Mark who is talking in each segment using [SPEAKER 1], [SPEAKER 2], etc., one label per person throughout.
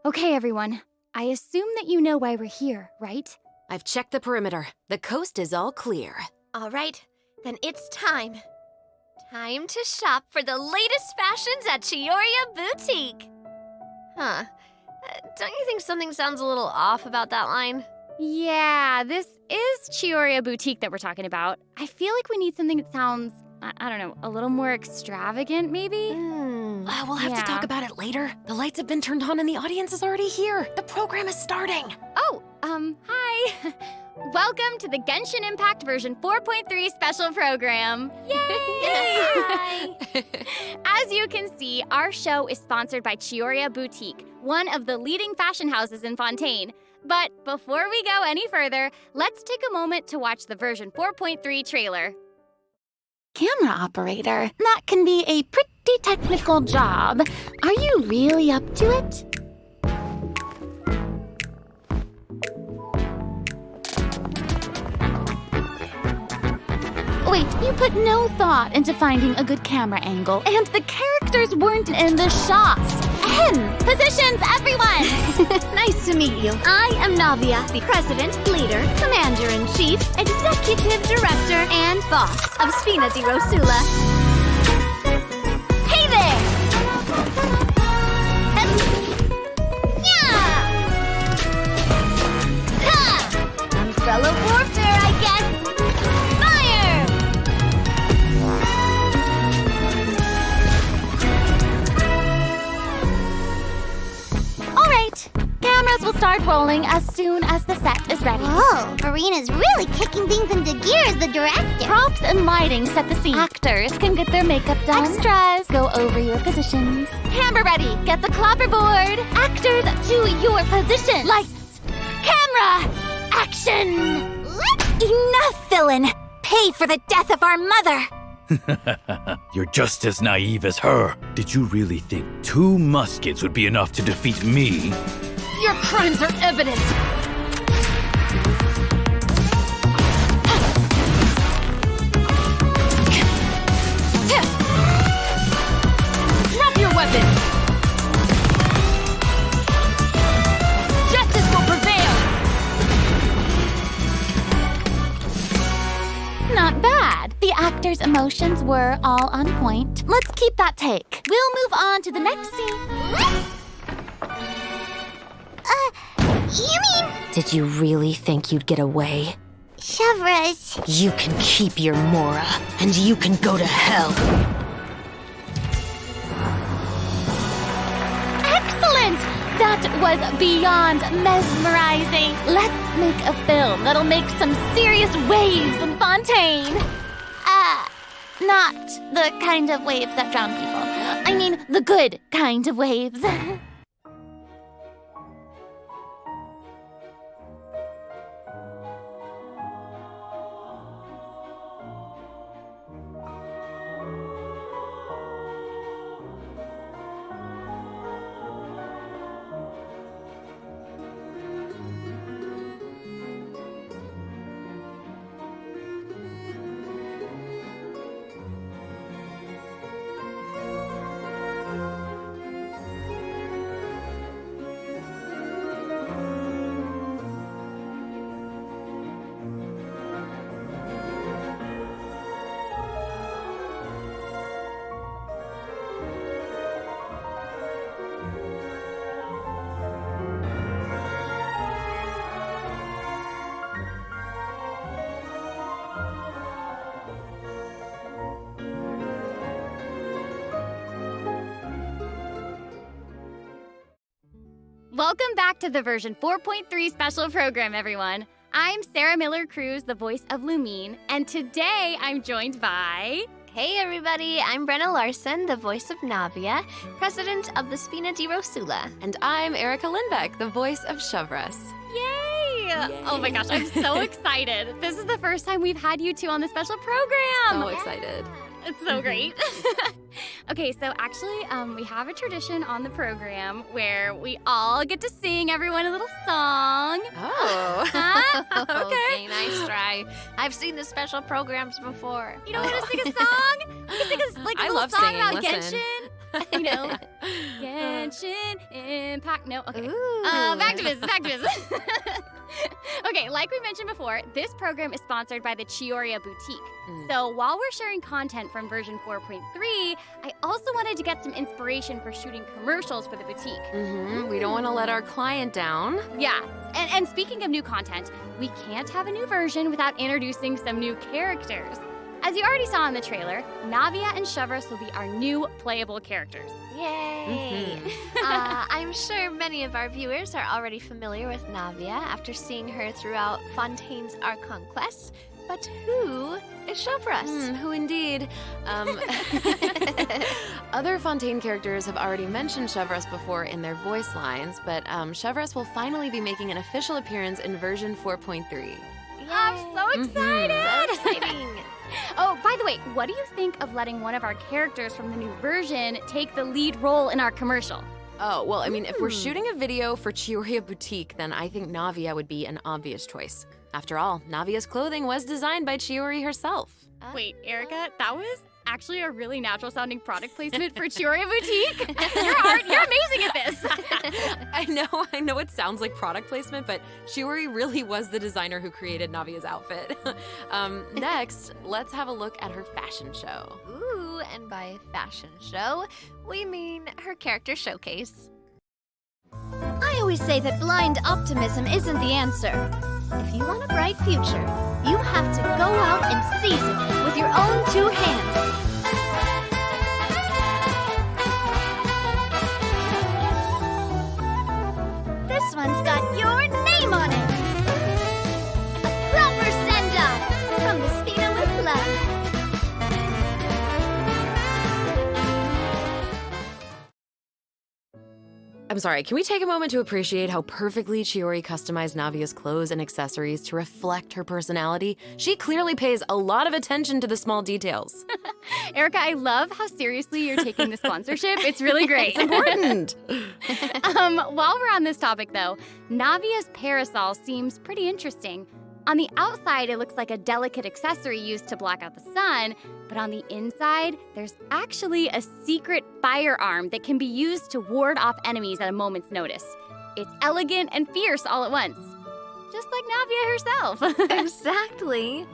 [SPEAKER 1] Okay, everyone. I assume that you know why we're here, right?
[SPEAKER 2] I've checked the perimeter. The coast is all clear.
[SPEAKER 3] All right, then it's time. Time to shop for the latest fashions at Chioria Boutique. Huh. Don't you think something sounds a little off about that line?
[SPEAKER 1] Yeah, this is Chioria Boutique that we're talking about. I feel like we need something that sounds, I don't know, a little more extravagant, maybe?
[SPEAKER 2] We'll have to talk about it later. The lights have been turned on and the audience is already here. The program is starting.
[SPEAKER 1] Oh, hi. Welcome to the Genshin Impact version 4.3 special program. Yay!
[SPEAKER 3] Hi!
[SPEAKER 1] As you can see, our show is sponsored by Chioria Boutique, one of the leading fashion houses in Fontaine. But before we go any further, let's take a moment to watch the version 4.3 trailer.
[SPEAKER 4] Camera operator, that can be a pretty technical job. Are you really up to it? Wait, you put no thought into finding a good camera angle, and the characters weren't in the shots. Positions, everyone!
[SPEAKER 3] Nice to meet you. I am Navia, the President, Leader, Commander-in-Chief, Executive Director, and Boss of Spina di Rosula. Hey there! Yeah! Ha! Umbrella warfare, I guess. Fire!
[SPEAKER 4] Cameras will start rolling as soon as the set is ready.
[SPEAKER 5] Whoa, Marina's really kicking things into gear as the director.
[SPEAKER 4] Props and lighting set the scene. Actors can get their makeup done. Extras, go over your positions. Camera ready, get the clapperboard. Actors to your position. Lights, camera, action.
[SPEAKER 5] Enough, villain! Pay for the death of our mother!
[SPEAKER 6] You're just as naive as her. Did you really think 2 muskets would be enough to defeat me?
[SPEAKER 2] Your crimes are evident. Drop your weapons. Justice will prevail.
[SPEAKER 4] Not bad. The actors' emotions were all on point. Let's keep that take. We'll move on to the next scene.
[SPEAKER 5] You mean...
[SPEAKER 2] Did you really think you'd get away?
[SPEAKER 5] Chevras.
[SPEAKER 2] You can keep your Mora, and you can go to hell.
[SPEAKER 4] Excellent! That was beyond mesmerizing. Let's make a film that'll make some serious waves in Fontaine. Not the kind of waves that drown people. I mean, the good kind of waves.
[SPEAKER 1] Welcome back to the version 4.3 special program, everyone. I'm Sarah Miller-Cruz, the voice of Lumine, and today I'm joined by...
[SPEAKER 3] Hey everybody, I'm Brenna Larson, the voice of Navia, President of the Spina di Rosula.
[SPEAKER 2] And I'm Erica Lindbeck, the voice of Chevras.
[SPEAKER 1] Yay! Oh my gosh, I'm so excited. This is the first time we've had you two on the special program.
[SPEAKER 2] So excited.
[SPEAKER 1] It's so great. Okay, so actually, we have a tradition on the program where we all get to sing everyone a little song.
[SPEAKER 3] Oh.
[SPEAKER 1] Huh?
[SPEAKER 3] Okay, nice try. I've seen the special programs before.
[SPEAKER 1] You don't want to sing a song? We can sing a
[SPEAKER 2] I
[SPEAKER 1] little
[SPEAKER 2] love
[SPEAKER 1] song
[SPEAKER 2] singing,
[SPEAKER 1] about
[SPEAKER 2] listen.
[SPEAKER 1] Genshin. You know, Genshin Impact. No, okay.
[SPEAKER 3] Ooh.
[SPEAKER 1] Back to business. Okay, like we mentioned before, this program is sponsored by the Chioria Boutique. So while we're sharing content from version 4.3, I also wanted to get some inspiration for shooting commercials for the boutique.
[SPEAKER 2] We don't want to let our client down.
[SPEAKER 1] Yeah, and speaking of new content, we can't have a new version without introducing some new characters. As you already saw in the trailer, Navia and Shavras will be our new playable characters.
[SPEAKER 3] Yay! I'm sure many of our viewers are already familiar with Navia after seeing her throughout Fontaine's Archon quests. But who is Shavras?
[SPEAKER 2] Who indeed? Other Fontaine characters have already mentioned Shavras before in their voice lines, but Shavras will finally be making an official appearance in version 4.3.
[SPEAKER 1] I'm so excited!
[SPEAKER 3] So exciting!
[SPEAKER 1] Oh, by the way, what do you think of letting one of our characters from the new version take the lead role in our commercial?
[SPEAKER 2] Oh, well, I mean, if we're shooting a video for Chioria Boutique, then I think Navia would be an obvious choice. After all, Navia's clothing was designed by Chiori herself.
[SPEAKER 1] Wait, Erica, that was actually a really natural sounding product placement for Chioria Boutique. You're amazing at this.
[SPEAKER 2] I know it sounds like product placement, but Chiori really was the designer who created Navia's outfit. Next, let's have a look at her fashion show.
[SPEAKER 3] Ooh, and by fashion show, we mean her character showcase.
[SPEAKER 4] I always say that blind optimism isn't the answer.
[SPEAKER 3] If you want a bright future, you have to go out and seize it with your own two hands.
[SPEAKER 4] This one's got your name on it. A proper send-off from the Spina with love.
[SPEAKER 2] I'm sorry, can we take a moment to appreciate how perfectly Chiori customized Navia's clothes and accessories to reflect her personality? She clearly pays a lot of attention to the small details.
[SPEAKER 1] Erica, I love how seriously you're taking the sponsorship. It's really great.
[SPEAKER 2] It's important.
[SPEAKER 1] While we're on this topic, though, Navia's parasol seems pretty interesting. On the outside, it looks like a delicate accessory used to block out the sun, but on the inside, there's actually a secret firearm that can be used to ward off enemies at a moment's notice. It's elegant and fierce all at once, just like Navia herself.
[SPEAKER 3] Exactly.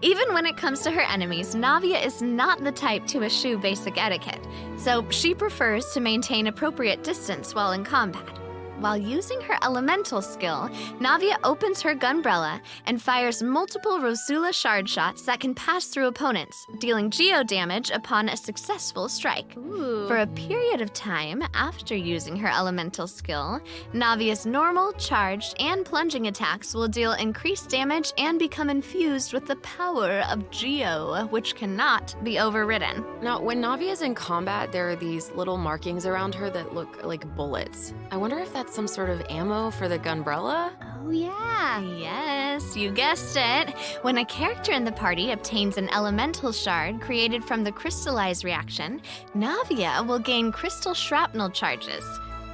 [SPEAKER 3] Even when it comes to her enemies, Navia is not the type to eschew basic etiquette, so she prefers to maintain appropriate distance while in combat. While using her elemental skill, Navia opens her gunbrella and fires multiple Rosula shard shots that can pass through opponents, dealing geo damage upon a successful strike.
[SPEAKER 1] Ooh.
[SPEAKER 3] For a period of time after using her elemental skill, Navia's normal, charged, and plunging attacks will deal increased damage and become infused with the power of geo, which cannot be overridden.
[SPEAKER 2] Now, when Navia's in combat, there are these little markings around her that look like bullets. I wonder if that's some sort of ammo for the gunbrella?
[SPEAKER 1] Oh, yeah.
[SPEAKER 3] Yes, you guessed it. When a character in the party obtains an elemental shard created from the crystallized reaction, Navia will gain crystal shrapnel charges.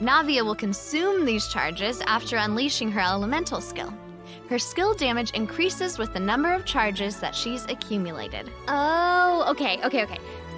[SPEAKER 3] Navia will consume these charges after unleashing her elemental skill. Her skill damage increases with the number of charges that she's accumulated.
[SPEAKER 1] Oh, okay.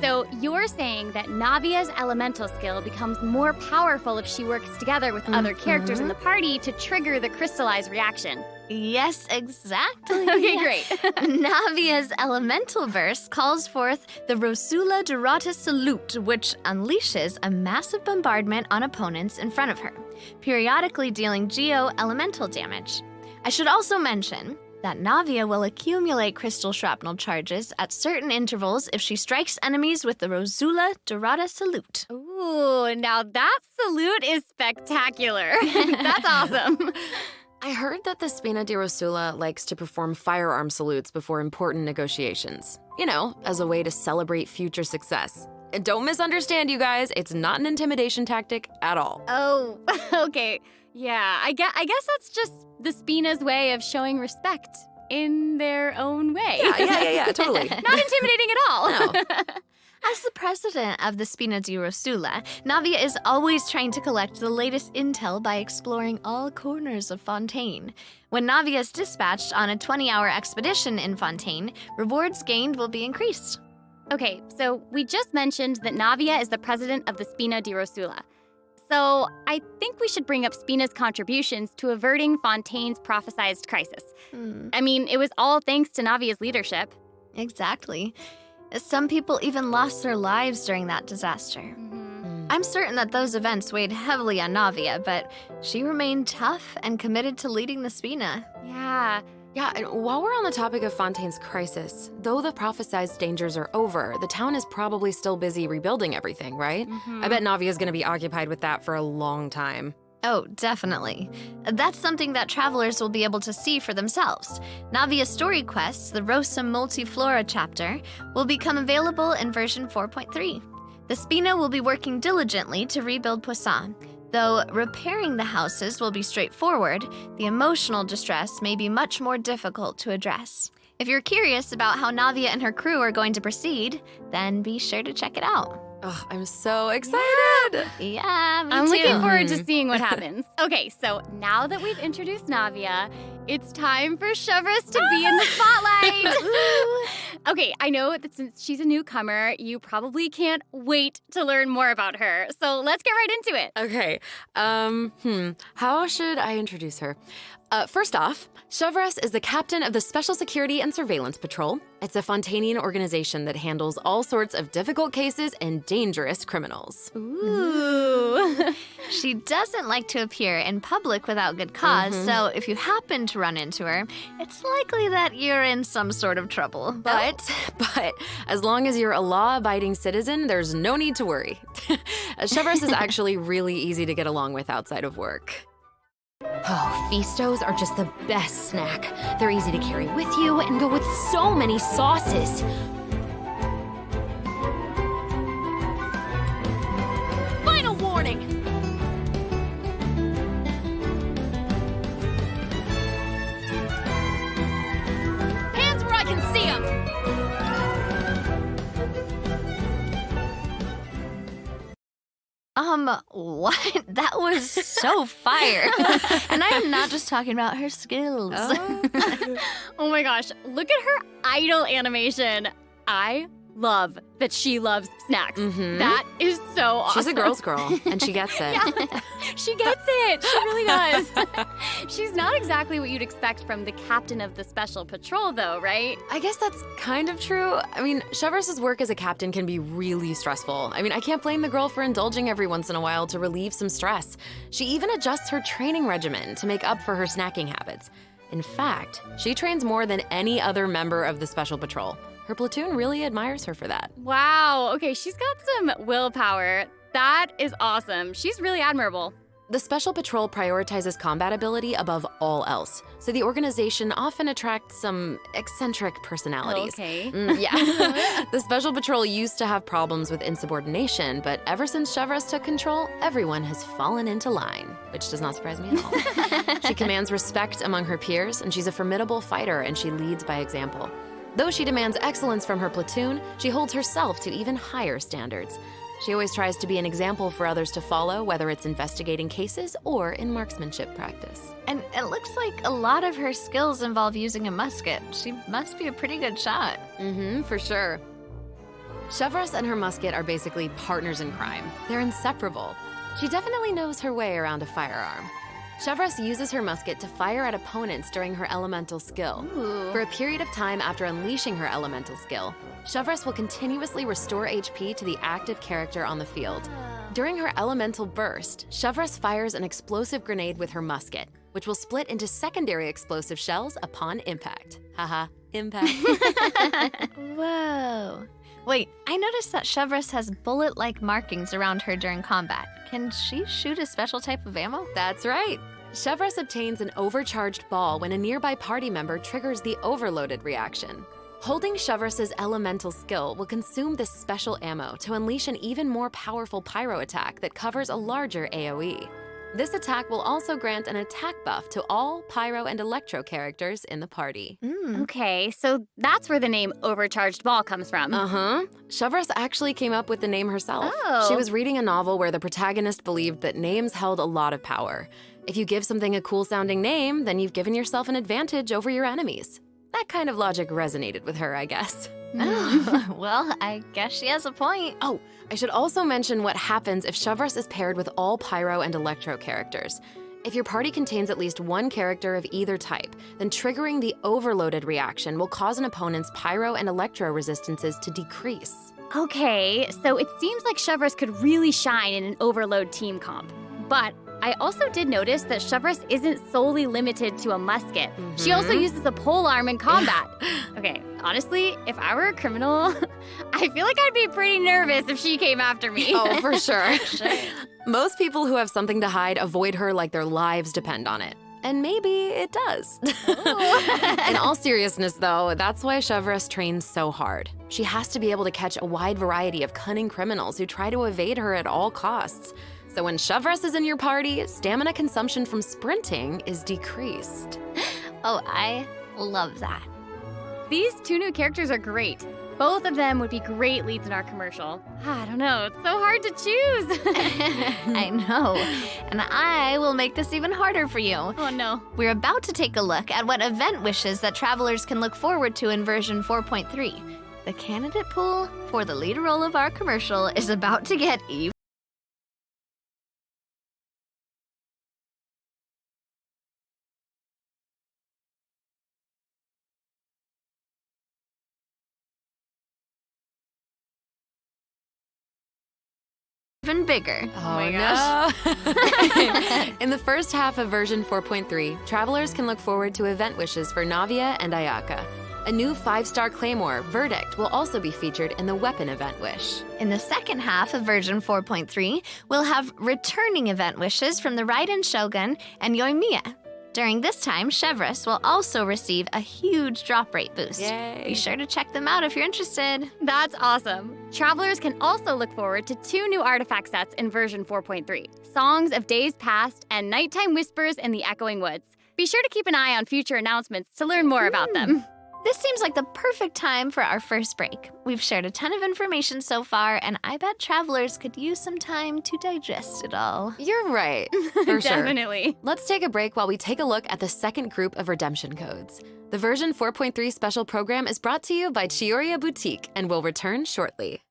[SPEAKER 1] So you're saying that Navia's elemental skill becomes more powerful if she works together with other characters in the party to trigger the crystallized reaction.
[SPEAKER 3] Yes, exactly.
[SPEAKER 1] Okay, great.
[SPEAKER 3] Navia's elemental burst calls forth the Rosula Dorata Salute, which unleashes a massive bombardment on opponents in front of her, periodically dealing geo-elemental damage. I should also mention that Navia will accumulate crystal shrapnel charges at certain intervals if she strikes enemies with the Rosula Dorata Salute.
[SPEAKER 1] Ooh, now that salute is spectacular. That's awesome.
[SPEAKER 2] I heard that the Spina di Rosula likes to perform firearm salutes before important negotiations. You know, as a way to celebrate future success. And don't misunderstand, you guys, it's not an intimidation tactic at all.
[SPEAKER 1] Oh, okay. Yeah, I guess that's just the Spina's way of showing respect. in their own way.
[SPEAKER 2] Yeah, totally.
[SPEAKER 1] Not intimidating at all.
[SPEAKER 2] No.
[SPEAKER 3] As the president of the Spina di Rosula, Navia is always trying to collect the latest intel by exploring all corners of Fontaine. When Navia is dispatched on a 20-hour expedition in Fontaine, rewards gained will be increased.
[SPEAKER 1] Okay, so we just mentioned that Navia is the president of the Spina di Rosula. So I think we should bring up Spina's contributions to averting Fontaine's prophesized crisis. I mean, it was all thanks to Navia's leadership.
[SPEAKER 3] Exactly. Some people even lost their lives during that disaster. I'm certain that those events weighed heavily on Navia, but she remained tough and committed to leading the Spina.
[SPEAKER 1] Yeah.
[SPEAKER 2] Yeah, and while we're on the topic of Fontaine's crisis, though the prophesized dangers are over, the town is probably still busy rebuilding everything, right? I bet Navia's gonna be occupied with that for a long time.
[SPEAKER 3] Oh, definitely. That's something that travelers will be able to see for themselves. Navia's story quest, the Rosa Multiflora chapter, will become available in version 4.3. The Spina will be working diligently to rebuild Poisson. Though repairing the houses will be straightforward, the emotional distress may be much more difficult to address. If you're curious about how Navia and her crew are going to proceed, then be sure to check it out.
[SPEAKER 2] Oh, I'm so excited!
[SPEAKER 3] Yeah, me
[SPEAKER 1] I'm
[SPEAKER 3] too.
[SPEAKER 1] looking forward to seeing what happens. Okay, so now that we've introduced Navia, it's time for Chevreuse to be in the spotlight. Okay, I know that since she's a newcomer, you probably can't wait to learn more about her. So let's get right into it.
[SPEAKER 2] Okay, how should I introduce her? First off, Chevreuse is the captain of the Special Security and Surveillance Patrol. It's a Fontainian organization that handles all sorts of difficult cases and dangerous criminals.
[SPEAKER 1] Ooh.
[SPEAKER 3] She doesn't like to appear in public without good cause, so if you happen to run into her, it's likely that you're in some sort of trouble.
[SPEAKER 2] But as long as you're a law-abiding citizen, there's no need to worry. Chevreuse is actually really easy to get along with outside of work.
[SPEAKER 7] Oh, Feastos are just the best snack. They're easy to carry with you and go with so many sauces. Final warning! Hands where I can see them!
[SPEAKER 3] What? That was so fire. And I am not just talking about her skills.
[SPEAKER 1] Oh my gosh, look at her idol animation. I love that she loves snacks. That is so awesome.
[SPEAKER 2] She's a girl's girl, and she gets it.
[SPEAKER 1] Yeah, she gets it. She really does. She's not exactly what you'd expect from the captain of the Special Patrol, though, right?
[SPEAKER 2] I guess that's kind of true. I mean, Chevreuse's work as a captain can be really stressful. I mean, I can't blame the girl for indulging every once in a while to relieve some stress. She even adjusts her training regimen to make up for her snacking habits. In fact, she trains more than any other member of the Special Patrol. Her platoon really admires her for that.
[SPEAKER 1] Wow. Okay, she's got some willpower. That is awesome. She's really admirable.
[SPEAKER 2] The Special Patrol prioritizes combat ability above all else, so the organization often attracts some eccentric personalities.
[SPEAKER 1] Okay.
[SPEAKER 2] Yeah. The Special Patrol used to have problems with insubordination, but ever since Chevreuse took control, everyone has fallen into line, which does not surprise me at all. She commands respect among her peers, and she's a formidable fighter, and she leads by example. Though she demands excellence from her platoon, she holds herself to even higher standards. She always tries to be an example for others to follow, whether it's investigating cases or in marksmanship practice.
[SPEAKER 3] And it looks like a lot of her skills involve using a musket. She must be a pretty good shot.
[SPEAKER 2] For sure. Chevreuse and her musket are basically partners in crime. They're inseparable. She definitely knows her way around a firearm. Chevreuse uses her musket to fire at opponents during her elemental skill. For a period of time after unleashing her elemental skill, Chevreuse will continuously restore HP to the active character on the field. During her elemental burst, Chevreuse fires an explosive grenade with her musket, which will split into secondary explosive shells upon impact. Haha, impact.
[SPEAKER 3] Whoa. Wait, I noticed that Chevreuse has bullet-like markings around her during combat. Can she shoot a special type of ammo?
[SPEAKER 2] That's right. Chevreuse obtains an overcharged ball when a nearby party member triggers the overloaded reaction. Holding Chevreuse's elemental skill will consume this special ammo to unleash an even more powerful pyro attack that covers a larger AoE. This attack will also grant an attack buff to all Pyro and Electro characters in the party.
[SPEAKER 1] Okay, so that's where the name Overcharged Ball comes from.
[SPEAKER 2] Uh-huh. Shavras actually came up with the name herself.
[SPEAKER 1] Oh.
[SPEAKER 2] She was reading a novel where the protagonist believed that names held a lot of power. If you give something a cool-sounding name, then you've given yourself an advantage over your enemies. That kind of logic resonated with her, I guess.
[SPEAKER 3] Oh, well, I guess she has a point.
[SPEAKER 2] Oh, I should also mention what happens if Shavras is paired with all Pyro and Electro characters. If your party contains at least one character of either type, then triggering the overloaded reaction will cause an opponent's Pyro and Electro resistances to decrease.
[SPEAKER 1] Okay, so it seems like Shavras could really shine in an overload team comp. But I also did notice that Shavras isn't solely limited to a musket. She also uses a polearm in combat. Okay, honestly, if I were a criminal, I feel like I'd be pretty nervous if she came after me.
[SPEAKER 2] Oh, for sure. Most people who have something to hide avoid her like their lives depend on it. And maybe it does. In all seriousness, though, that's why Shavras trains so hard. She has to be able to catch a wide variety of cunning criminals who try to evade her at all costs. So when Shavras is in your party, stamina consumption from sprinting is decreased.
[SPEAKER 3] Oh, I love that.
[SPEAKER 1] These two new characters are great. Both of them would be great leads in our commercial. I don't know, it's so hard to choose.
[SPEAKER 3] I know. And I will make this even harder for you.
[SPEAKER 1] Oh no.
[SPEAKER 3] We're about to take a look at what event wishes that travelers can look forward to in version 4.3. The candidate pool for the lead role of our commercial is about to get even. Even bigger.
[SPEAKER 2] Oh
[SPEAKER 1] my
[SPEAKER 2] no. In the first half of version 4.3, travelers can look forward to event wishes for Navia and Ayaka. A new 5-star claymore, Verdict, will also be featured in the weapon event wish.
[SPEAKER 3] In the second half of version 4.3, we'll have returning event wishes from the Raiden Shogun and Yoimiya. During this time, Shavras will also receive a huge drop rate boost.
[SPEAKER 2] Yay.
[SPEAKER 3] Be sure to check them out if you're interested.
[SPEAKER 1] That's awesome. Travelers can also look forward to 2 new artifact sets in version 4.3, Songs of Days Past and Nighttime Whispers in the Echoing Woods. Be sure to keep an eye on future announcements to learn more about them.
[SPEAKER 3] This seems like the perfect time for our first break. We've shared a ton of information so far, and I bet travelers could use some time to digest it all.
[SPEAKER 2] You're right, for sure.
[SPEAKER 1] Definitely.
[SPEAKER 2] Let's take a break while we take a look at the second group of redemption codes. The version 4.3 special program is brought to you by Chiyoria Boutique and will return shortly.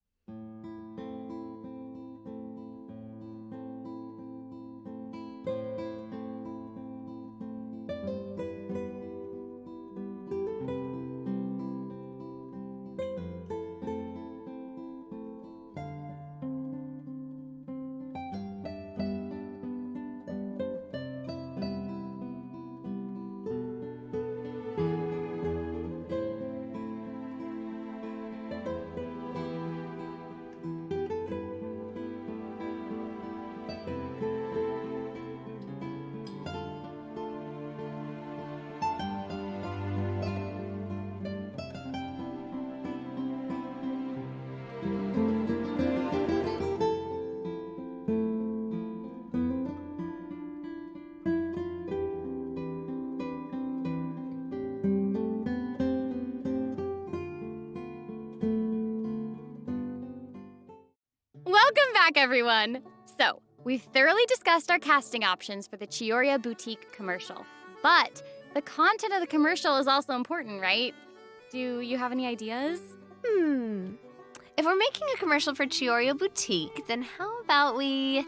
[SPEAKER 1] Welcome back, everyone. So, we've thoroughly discussed our casting options for the Chiyoria Boutique commercial. But the content of the commercial is also important, right? Do you have any ideas?
[SPEAKER 3] If we're making a commercial for Chiyoria Boutique, then how about we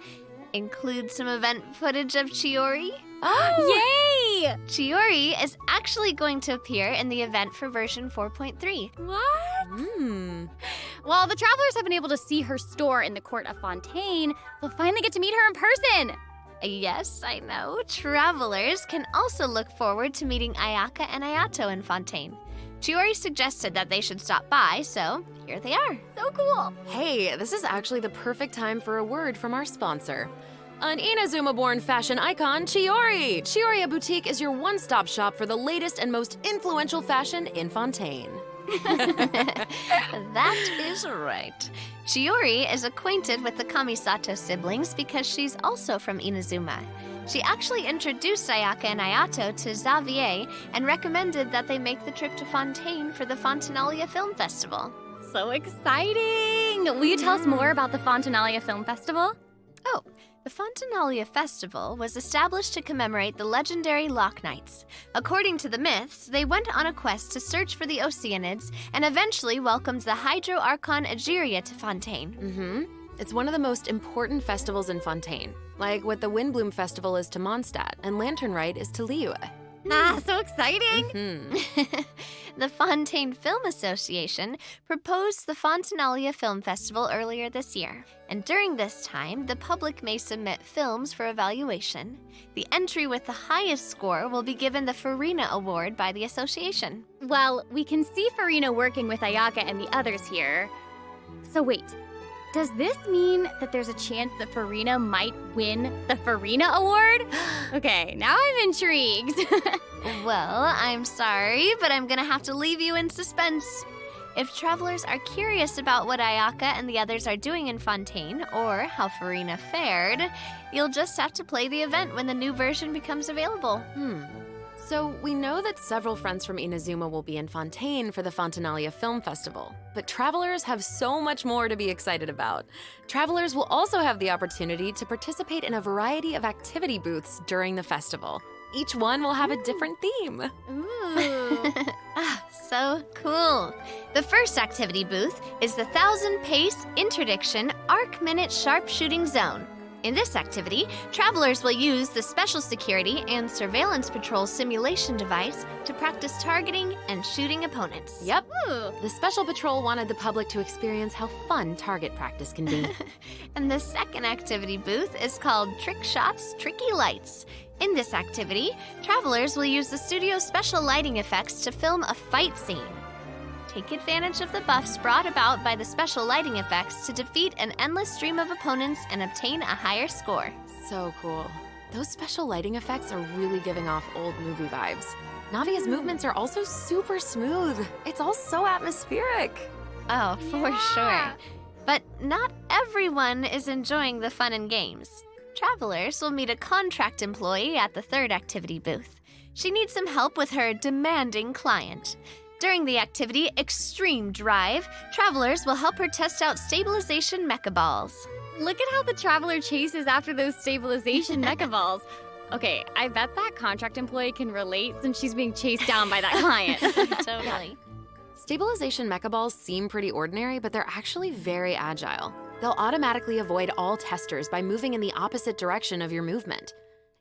[SPEAKER 3] include some event footage of Chiyori?
[SPEAKER 1] Oh! Yay!
[SPEAKER 3] Chiyori is actually going to appear in the event for version 4.3.
[SPEAKER 1] What? While the travelers have been able to see her store in the court of Fontaine, they'll finally get to meet her in person.
[SPEAKER 3] Yes, I know. Travelers can also look forward to meeting Ayaka and Ayato in Fontaine. Chiyori suggested that they should stop by, so here they are.
[SPEAKER 1] So cool.
[SPEAKER 2] Hey, this is actually the perfect time for a word from our sponsor. An Inazuma-born fashion icon, Chiyori! Chiyoria Boutique is your one-stop shop for the latest and most influential fashion in Fontaine.
[SPEAKER 3] That is right. Chiyori is acquainted with the Kamisato siblings because she's also from Inazuma. She actually introduced Ayaka and Ayato to Xavier and recommended that they make the trip to Fontaine for the Fontinalia Film Festival.
[SPEAKER 1] So exciting! Will you tell us more about the Fontinalia Film Festival?
[SPEAKER 3] Oh, the Fontinalia Festival was established to commemorate the legendary Loch Knights. According to the myths, they went on a quest to search for the Oceanids and eventually welcomed the Hydro Archon Egeria to Fontaine.
[SPEAKER 2] It's one of the most important festivals in Fontaine, like what the Windbloom Festival is to Mondstadt and Lantern Rite is to Liyue.
[SPEAKER 1] Ah, so exciting!
[SPEAKER 3] The Fontaine Film Association proposed the Fontinalia Film Festival earlier this year, and during this time, the public may submit films for evaluation. The entry with the highest score will be given the Farina Award by the association.
[SPEAKER 1] Well, we can see Farina working with Ayaka and the others here. So wait, does this mean that there's a chance that Farina might win the Farina Award? Okay, now I'm intrigued.
[SPEAKER 3] Well, I'm sorry, but I'm gonna have to leave you in suspense. If travelers are curious about what Ayaka and the others are doing in Fontaine, or how Farina fared, you'll just have to play the event when the new version becomes available.
[SPEAKER 2] So we know that several friends from Inazuma will be in Fontaine for the Fontinalia Film Festival, but travelers have so much more to be excited about. Travelers will also have the opportunity to participate in a variety of activity booths during the festival. Each one will have a different theme.
[SPEAKER 3] So cool. The first activity booth is the 1000 Pace Interdiction Arc Minute Sharpshooting Zone. In this activity, travelers will use the Special Security and Surveillance Patrol simulation device to practice targeting and shooting opponents.
[SPEAKER 2] Yep. The Special Patrol wanted the public to experience how fun target practice can be.
[SPEAKER 3] And the second activity booth is called Trick Shots, Tricky Lights. In this activity, travelers will use the studio's special lighting effects to film a fight scene. Take advantage of the buffs brought about by the special lighting effects to defeat an endless stream of opponents and obtain a higher score.
[SPEAKER 2] So cool. Those special lighting effects are really giving off old movie vibes. Navia's movements are also super smooth. It's all so atmospheric.
[SPEAKER 3] Oh, for sure. But not everyone is enjoying the fun and games. Travelers will meet a contract employee at the third activity booth. She needs some help with her demanding client. During the activity Extreme Drive, travelers will help her test out stabilization mecha balls.
[SPEAKER 1] Look at how the traveler chases after those stabilization mecha balls. Okay, I bet that contract employee can relate since she's being chased down by that client.
[SPEAKER 3] Totally.
[SPEAKER 2] Stabilization mecha balls seem pretty ordinary, but they're actually very agile. They'll automatically avoid all testers by moving in the opposite direction of your movement.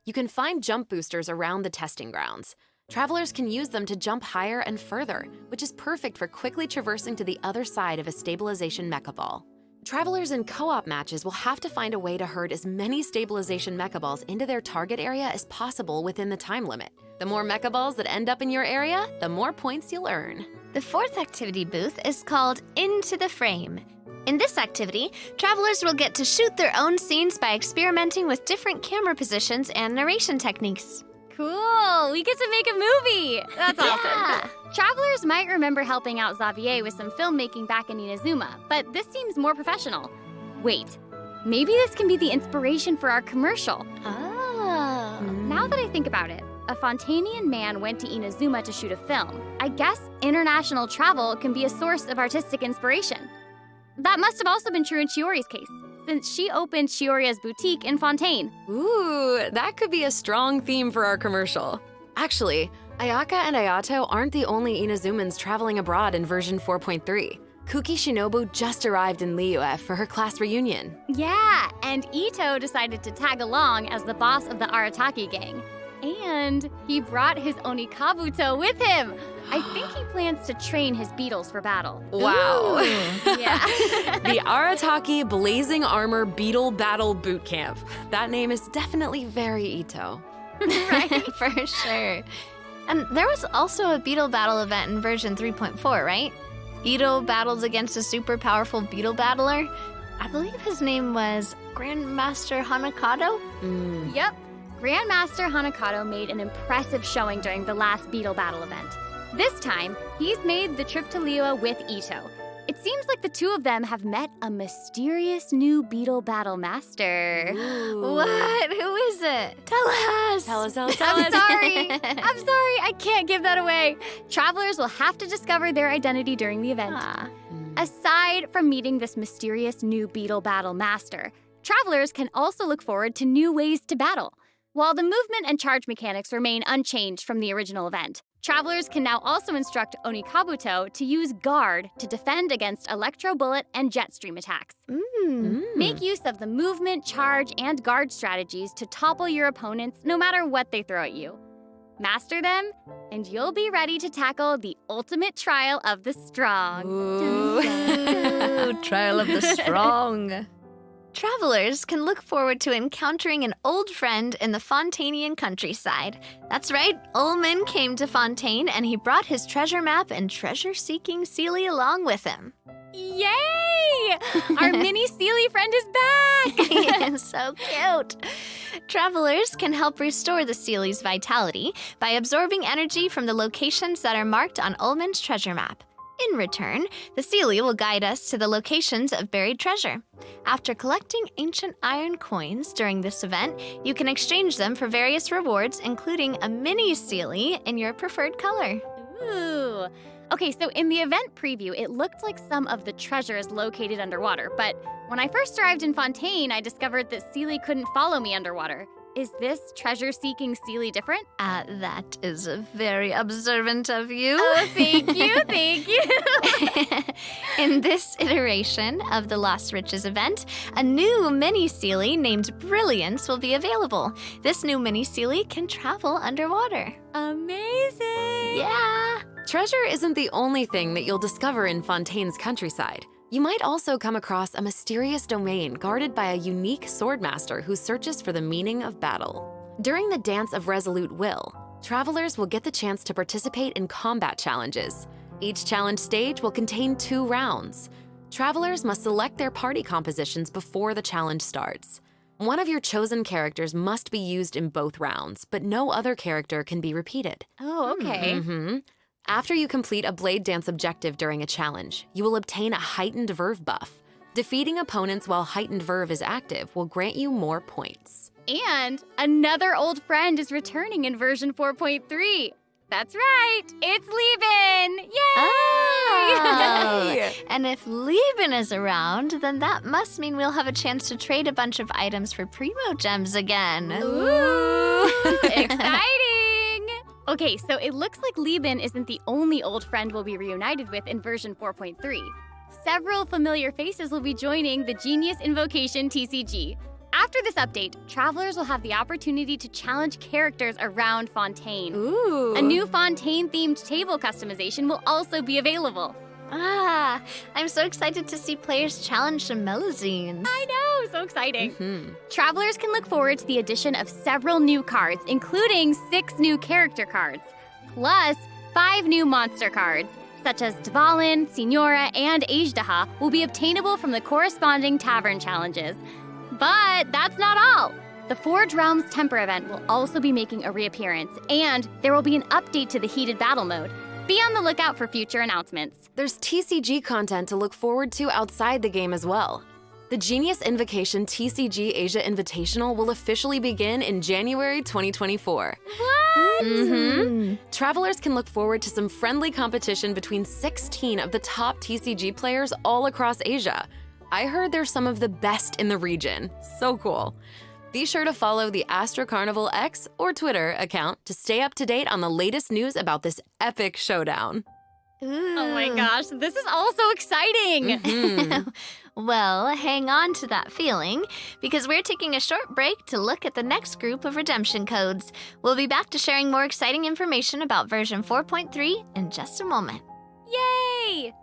[SPEAKER 2] You can find jump boosters around the testing grounds. Travelers can use them to jump higher and further, which is perfect for quickly traversing to the other side of a stabilization mecha ball. Travelers in co-op matches will have to find a way to herd as many stabilization mecha balls into their target area as possible within the time limit. The more mecha balls that end up in your area, the more points you'll earn.
[SPEAKER 3] The fourth activity booth is called Into the Frame. In this activity, travelers will get to shoot their own scenes by experimenting with different camera positions and narration techniques.
[SPEAKER 1] Cool! We get to make a movie! That's awesome.
[SPEAKER 3] Yeah.
[SPEAKER 1] Travelers might remember helping out Xavier with some filmmaking back in Inazuma, but this seems more professional. Wait, maybe this can be the inspiration for our commercial.
[SPEAKER 3] Oh.
[SPEAKER 1] Now that I think about it, a Fontainian man went to Inazuma to shoot a film. I guess international travel can be a source of artistic inspiration. That must have also been true in Chiori's case, since she opened Chioria's boutique in Fontaine.
[SPEAKER 2] Ooh, that could be a strong theme for our commercial. Actually, Ayaka and Ayato aren't the only Inazumans traveling abroad in version 4.3. Kuki Shinobu just arrived in Liyue for her class reunion.
[SPEAKER 1] Yeah, and Ito decided to tag along as the boss of the Arataki gang. And he brought his Onikabuto with him. I think he plans to train his beetles for battle.
[SPEAKER 2] Wow.
[SPEAKER 1] Yeah.
[SPEAKER 2] The Arataki Blazing Armor Beetle Battle Boot Camp. That name is definitely very Ito.
[SPEAKER 3] Right, for sure. And there was also a beetle battle event in version 3.4, right? Ito battles against a super powerful beetle battler. I believe his name was Grandmaster Hanakado.
[SPEAKER 1] Yep. Grandmaster Hanakado made an impressive showing during the last beetle battle event. This time, he's made the trip to Liyue with Ito. It seems like the two of them have met a mysterious new beetle battle master.
[SPEAKER 3] What? Who is it? Tell us.
[SPEAKER 2] Tell us.
[SPEAKER 1] I'm sorry. I can't give that away. Travelers will have to discover their identity during the event. Aside from meeting this mysterious new beetle battle master, travelers can also look forward to new ways to battle. While the movement and charge mechanics remain unchanged from the original event, travelers can now also instruct Onikabuto to use Guard to defend against Electro Bullet and Jet Stream attacks. Make use of the movement, charge, and Guard strategies to topple your opponents no matter what they throw at you. Master them, and you'll be ready to tackle the ultimate trial of the strong.
[SPEAKER 3] Ooh, trial of the strong. Travelers can look forward to encountering an old friend in the Fontanian countryside. That's right, Ullman came to Fontaine and he brought his treasure map and treasure-seeking Seelie along with him.
[SPEAKER 1] Yay! Our mini Seelie friend is back!
[SPEAKER 3] It's so cute. Travelers can help restore the Seelie's vitality by absorbing energy from the locations that are marked on Ullman's treasure map. In return, the Seelie will guide us to the locations of buried treasure. After collecting ancient iron coins during this event, you can exchange them for various rewards, including a mini Seelie in your preferred color.
[SPEAKER 1] Ooh. Okay, so in the event preview, it looked like some of the treasure is located underwater, but when I first arrived in Fontaine, I discovered that Seelie couldn't follow me underwater. Is this treasure-seeking Seelie different?
[SPEAKER 3] That is very observant of you.
[SPEAKER 1] Oh, thank you.
[SPEAKER 3] In this iteration of the Lost Riches event, a new mini Seelie named Brilliance will be available. This new mini Seelie can travel underwater.
[SPEAKER 1] Amazing!
[SPEAKER 3] Yeah!
[SPEAKER 2] Treasure isn't the only thing that you'll discover in Fontaine's countryside. You might also come across a mysterious domain guarded by a unique swordmaster who searches for the meaning of battle. During the Dance of Resolute Will, travelers will get the chance to participate in combat challenges. Each challenge stage will contain 2 rounds. Travelers must select their party compositions before the challenge starts. One of your chosen characters must be used in both rounds, but no other character can be repeated.
[SPEAKER 1] Oh, okay.
[SPEAKER 2] After you complete a Blade Dance objective during a challenge, you will obtain a heightened verve buff. Defeating opponents while heightened verve is active will grant you more points.
[SPEAKER 1] And another old friend is returning in version 4.3. That's right, it's Lieben! Yay!
[SPEAKER 3] Oh. And if Lieben is around, then that must mean we'll have a chance to trade a bunch of items for Primo Gems again.
[SPEAKER 1] Ooh, exciting! Okay, so it looks like Lieben isn't the only old friend we'll be reunited with in version 4.3. Several familiar faces will be joining the Genius Invocation TCG. After this update, travelers will have the opportunity to challenge characters around Fontaine.
[SPEAKER 2] Ooh.
[SPEAKER 1] A new Fontaine-themed table customization will also be available.
[SPEAKER 3] I'm so excited to see players challenge some Melazines.
[SPEAKER 1] I know, so exciting. Travelers can look forward to the addition of several new cards, including 6 new character cards, plus 5 new monster cards, such as Dvalin, Signora, and Ajdaha, will be obtainable from the corresponding tavern challenges. But that's not all. The Forge Realms Temper event will also be making a reappearance, and there will be an update to the Heated Battle mode. Be on the lookout for future announcements.
[SPEAKER 2] There's TCG content to look forward to outside the game as well. The Genius Invocation TCG Asia Invitational will officially begin in January 2024.
[SPEAKER 1] What?
[SPEAKER 2] Travelers can look forward to some friendly competition between 16 of the top TCG players all across Asia. I heard they're some of the best in the region. So cool. Be sure to follow the Astro Carnival X or Twitter account to stay up to date on the latest news about this epic showdown.
[SPEAKER 1] Oh my gosh, this is all so exciting!
[SPEAKER 3] Well, hang on to that feeling, because we're taking a short break to look at the next group of redemption codes. We'll be back to sharing more exciting information about version 4.3 in just a moment.
[SPEAKER 1] Yay!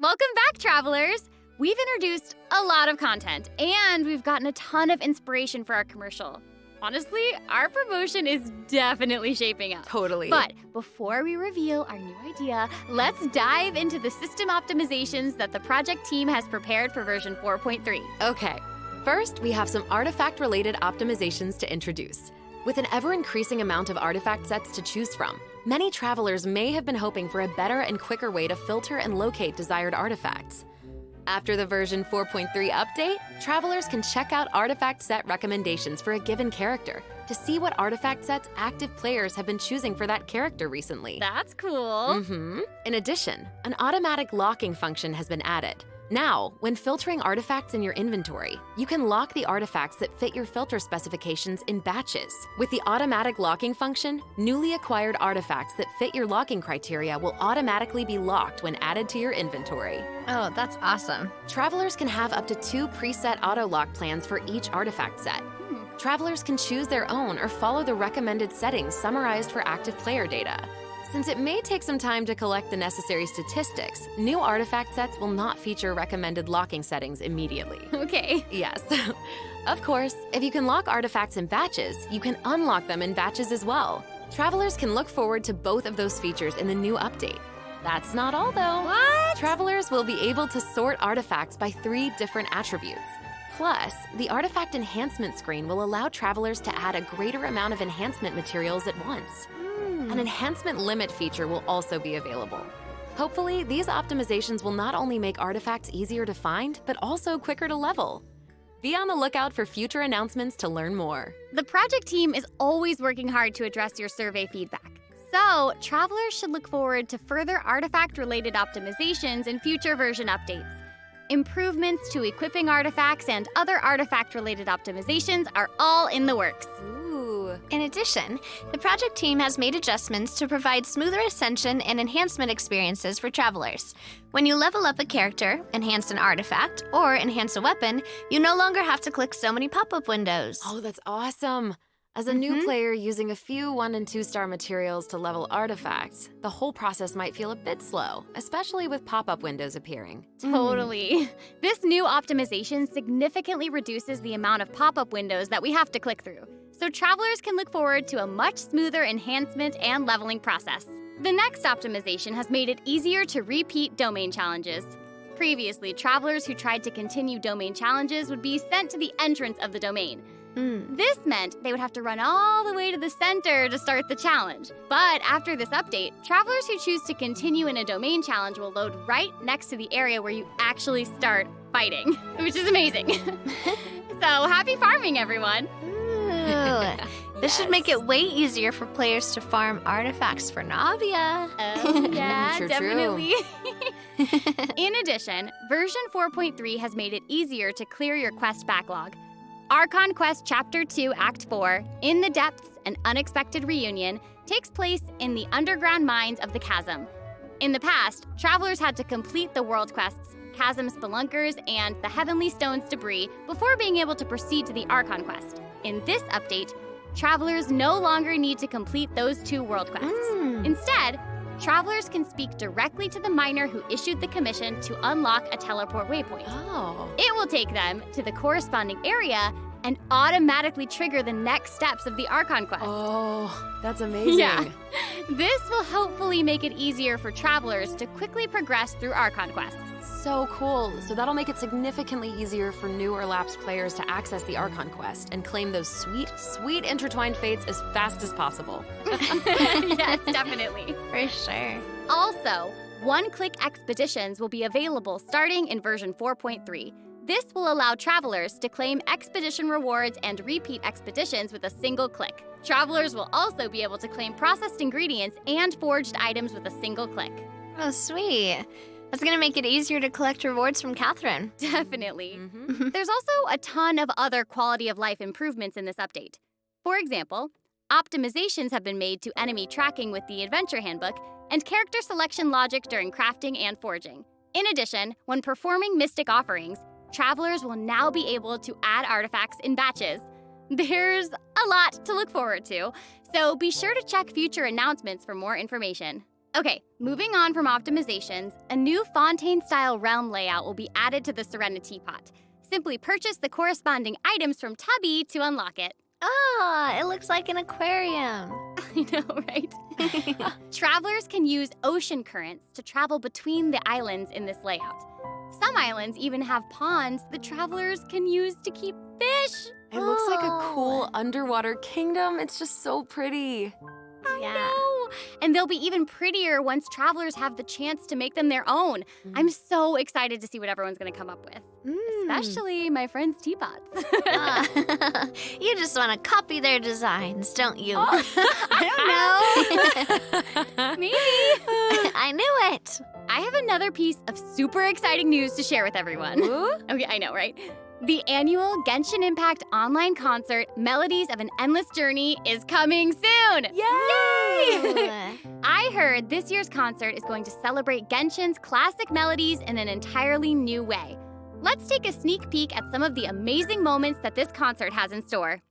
[SPEAKER 1] Welcome back, travelers! We've introduced a lot of content, and we've gotten a ton of inspiration for our commercial. Honestly, our promotion is definitely shaping up.
[SPEAKER 2] Totally.
[SPEAKER 1] But before we reveal our new idea, let's dive into the system optimizations that the project team has prepared for version 4.3.
[SPEAKER 2] Okay, first we have some artifact-related optimizations to introduce. With an ever-increasing amount of artifact sets to choose from, many travelers may have been hoping for a better and quicker way to filter and locate desired artifacts. After the version 4.3 update, travelers can check out artifact set recommendations for a given character to see what artifact sets active players have been choosing for that character recently.
[SPEAKER 1] That's cool.
[SPEAKER 2] In addition, an automatic locking function has been added. Now, when filtering artifacts in your inventory, you can lock the artifacts that fit your filter specifications in batches. With the automatic locking function, newly acquired artifacts that fit your locking criteria will automatically be locked when added to your inventory.
[SPEAKER 3] Oh, that's awesome.
[SPEAKER 2] Travelers can have up to 2 preset auto-lock plans for each artifact set. Travelers can choose their own or follow the recommended settings summarized for active player data. Since it may take some time to collect the necessary statistics, new artifact sets will not feature recommended locking settings immediately.
[SPEAKER 1] Okay.
[SPEAKER 2] Yes. Of course, if you can lock artifacts in batches, you can unlock them in batches as well. Travelers can look forward to both of those features in the new update. That's not all, though.
[SPEAKER 1] What?
[SPEAKER 2] Travelers will be able to sort artifacts by 3 different attributes. Plus, the artifact enhancement screen will allow travelers to add a greater amount of enhancement materials at once. An enhancement limit feature will also be available. Hopefully, these optimizations will not only make artifacts easier to find, but also quicker to level. Be on the lookout for future announcements to learn more.
[SPEAKER 1] The project team is always working hard to address your survey feedback. So, travelers should look forward to further artifact-related optimizations in future version updates. Improvements to equipping artifacts and other artifact-related optimizations are all in the works.
[SPEAKER 3] In addition, the project team has made adjustments to provide smoother ascension and enhancement experiences for travelers. When you level up a character, enhance an artifact, or enhance a weapon, you no longer have to click so many pop-up windows.
[SPEAKER 2] Oh, that's awesome! As a new player using a few 1- and 2-star materials to level artifacts, the whole process might feel a bit slow, especially with pop-up windows appearing.
[SPEAKER 1] Totally. This new optimization significantly reduces the amount of pop-up windows that we have to click through, so travelers can look forward to a much smoother enhancement and leveling process. The next optimization has made it easier to repeat domain challenges. Previously, travelers who tried to continue domain challenges would be sent to the entrance of the domain. This meant they would have to run all the way to the center to start the challenge. But after this update, travelers who choose to continue in a domain challenge will load right next to the area where you actually start fighting, which is amazing. So happy farming, everyone!
[SPEAKER 3] This should make it way easier for players to farm artifacts for Navia.
[SPEAKER 1] Oh, yeah,
[SPEAKER 2] True.
[SPEAKER 1] definitely. In addition, version 4.3 has made it easier to clear your quest backlog. Archon Quest Chapter 2, Act 4, In the Depths, An Unexpected Reunion, takes place in the underground mines of the Chasm. In the past, travelers had to complete the world quests, Chasm Spelunkers, and the Heavenly Stones debris before being able to proceed to the Archon Quest. In this update, travelers no longer need to complete those 2 world quests. Instead, travelers can speak directly to the miner who issued the commission to unlock a teleport waypoint.
[SPEAKER 2] Oh.
[SPEAKER 1] It will take them to the corresponding area and automatically trigger the next steps of the Archon Quest.
[SPEAKER 2] Oh, that's amazing.
[SPEAKER 1] Yeah. This will hopefully make it easier for travelers to quickly progress through Archon quests.
[SPEAKER 2] So cool. So that'll make it significantly easier for new or lapsed players to access the Archon Quest and claim those sweet, sweet intertwined fates as fast as possible.
[SPEAKER 1] Yes, definitely.
[SPEAKER 3] For sure.
[SPEAKER 1] Also, one-click expeditions will be available starting in version 4.3. This will allow travelers to claim expedition rewards and repeat expeditions with a single click. Travelers will also be able to claim processed ingredients and forged items with a single click.
[SPEAKER 3] Oh, sweet. That's gonna make it easier to collect rewards from Catherine.
[SPEAKER 1] Definitely. There's also a ton of other quality of life improvements in this update. For example, optimizations have been made to enemy tracking with the Adventure Handbook and character selection logic during crafting and forging. In addition, when performing mystic offerings, travelers will now be able to add artifacts in batches. There's a lot to look forward to, so be sure to check future announcements for more information. Okay, moving on from optimizations, a new Fontaine-style realm layout will be added to the Serenity Teapot. Simply purchase the corresponding items from Tubby to unlock it.
[SPEAKER 3] Ah, it looks like an aquarium.
[SPEAKER 1] I know, right? Travelers can use ocean currents to travel between the islands in this layout. Some islands even have ponds that travelers can use to keep fish.
[SPEAKER 2] It looks like a
[SPEAKER 3] Oh.
[SPEAKER 2] cool underwater kingdom. It's just so pretty.
[SPEAKER 3] Yeah.
[SPEAKER 1] No. And they'll be even prettier once travelers have the chance to make them their own. I'm so excited to see what everyone's going to come up with. Especially my friends' teapots.
[SPEAKER 3] Ah, you just want to copy their designs, don't you?
[SPEAKER 1] I don't know. Maybe.
[SPEAKER 3] I knew it.
[SPEAKER 1] I have another piece of super exciting news to share with everyone. Okay, I know, right? The annual Genshin Impact online concert, Melodies of an Endless Journey, is coming soon! Yay! I heard this year's concert is going to celebrate Genshin's classic melodies in an entirely new way. Let's take a sneak peek at some of the amazing moments that this concert has in store.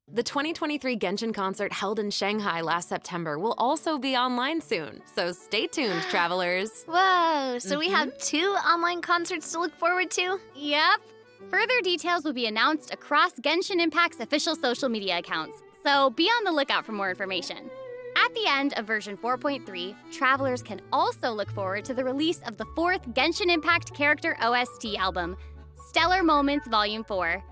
[SPEAKER 2] The 2023 Genshin concert held in Shanghai last September will also be online soon, so stay tuned, travelers.
[SPEAKER 3] Whoa, so we have 2 online concerts to look forward to?
[SPEAKER 1] Yep. Further details will be announced across Genshin Impact's official social media accounts, so be on the lookout for more information. At the end of version 4.3, travelers can also look forward to the release of the 4th Genshin Impact character OST album, Stellar Moments Volume 4.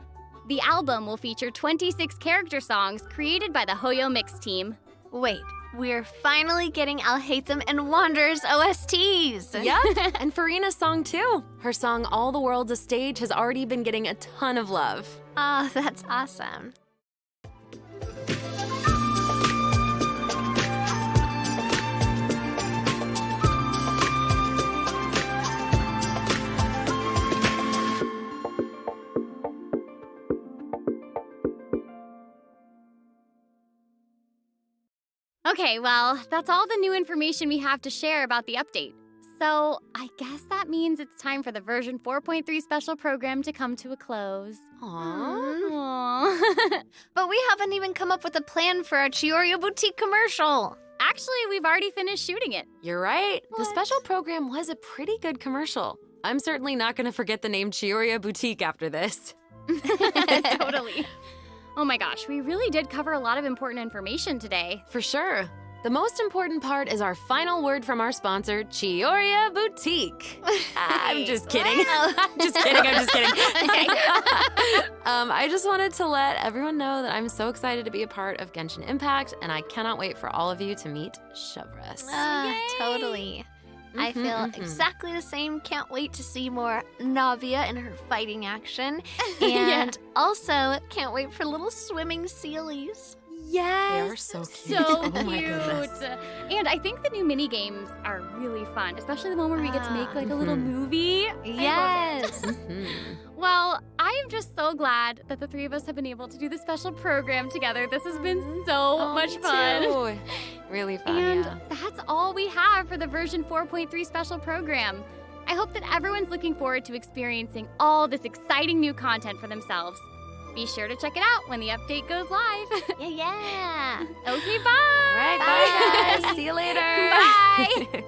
[SPEAKER 1] The album will feature 26 character songs created by the Hoyo Mix team.
[SPEAKER 3] Wait, we're finally getting Alhaitham and Wanderer's OSTs.
[SPEAKER 2] Yep, and Farina's song too. Her song All the World's a Stage has already been getting a ton of love.
[SPEAKER 3] Oh, that's awesome.
[SPEAKER 1] Okay, well, that's all the new information we have to share about the update. So, I guess that means it's time for the version 4.3 special program to come to a close.
[SPEAKER 2] Aww.
[SPEAKER 1] Aww.
[SPEAKER 3] But we haven't even come up with a plan for our Chiorio Boutique commercial.
[SPEAKER 1] Actually, we've already finished shooting it.
[SPEAKER 2] You're right. The special program was a pretty good commercial. I'm certainly not going to forget the name Chioria Boutique after this.
[SPEAKER 1] Totally. Oh my gosh, we really did cover a lot of important information today.
[SPEAKER 2] For sure. The most important part is our final word from our sponsor, Chioria Boutique. I'm just kidding. I'm just kidding. I just wanted to let everyone know that I'm so excited to be a part of Genshin Impact, and I cannot wait for all of you to meet Chevres.
[SPEAKER 3] Totally. I feel exactly the same. Can't wait to see more Navia in her fighting action. And also, can't wait for little swimming sealies.
[SPEAKER 1] Yes.
[SPEAKER 2] They are so cute.
[SPEAKER 1] So
[SPEAKER 2] Oh my
[SPEAKER 1] cute.
[SPEAKER 2] goodness.
[SPEAKER 1] And I think the new mini games are really fun, especially the one where we get to make like a little movie.
[SPEAKER 3] Yes.
[SPEAKER 1] Well, I am just so glad that the 3 of us have been able to do this special program together. This has been so much fun.
[SPEAKER 2] Too. Really fun,
[SPEAKER 1] And
[SPEAKER 2] yeah.
[SPEAKER 1] that's all we have for the version 4.3 special program. I hope that everyone's looking forward to experiencing all this exciting new content for themselves. Be sure to check it out when the update goes live.
[SPEAKER 3] Yeah.
[SPEAKER 1] Okay, bye.
[SPEAKER 2] All right, bye guys. See you later.
[SPEAKER 1] Bye.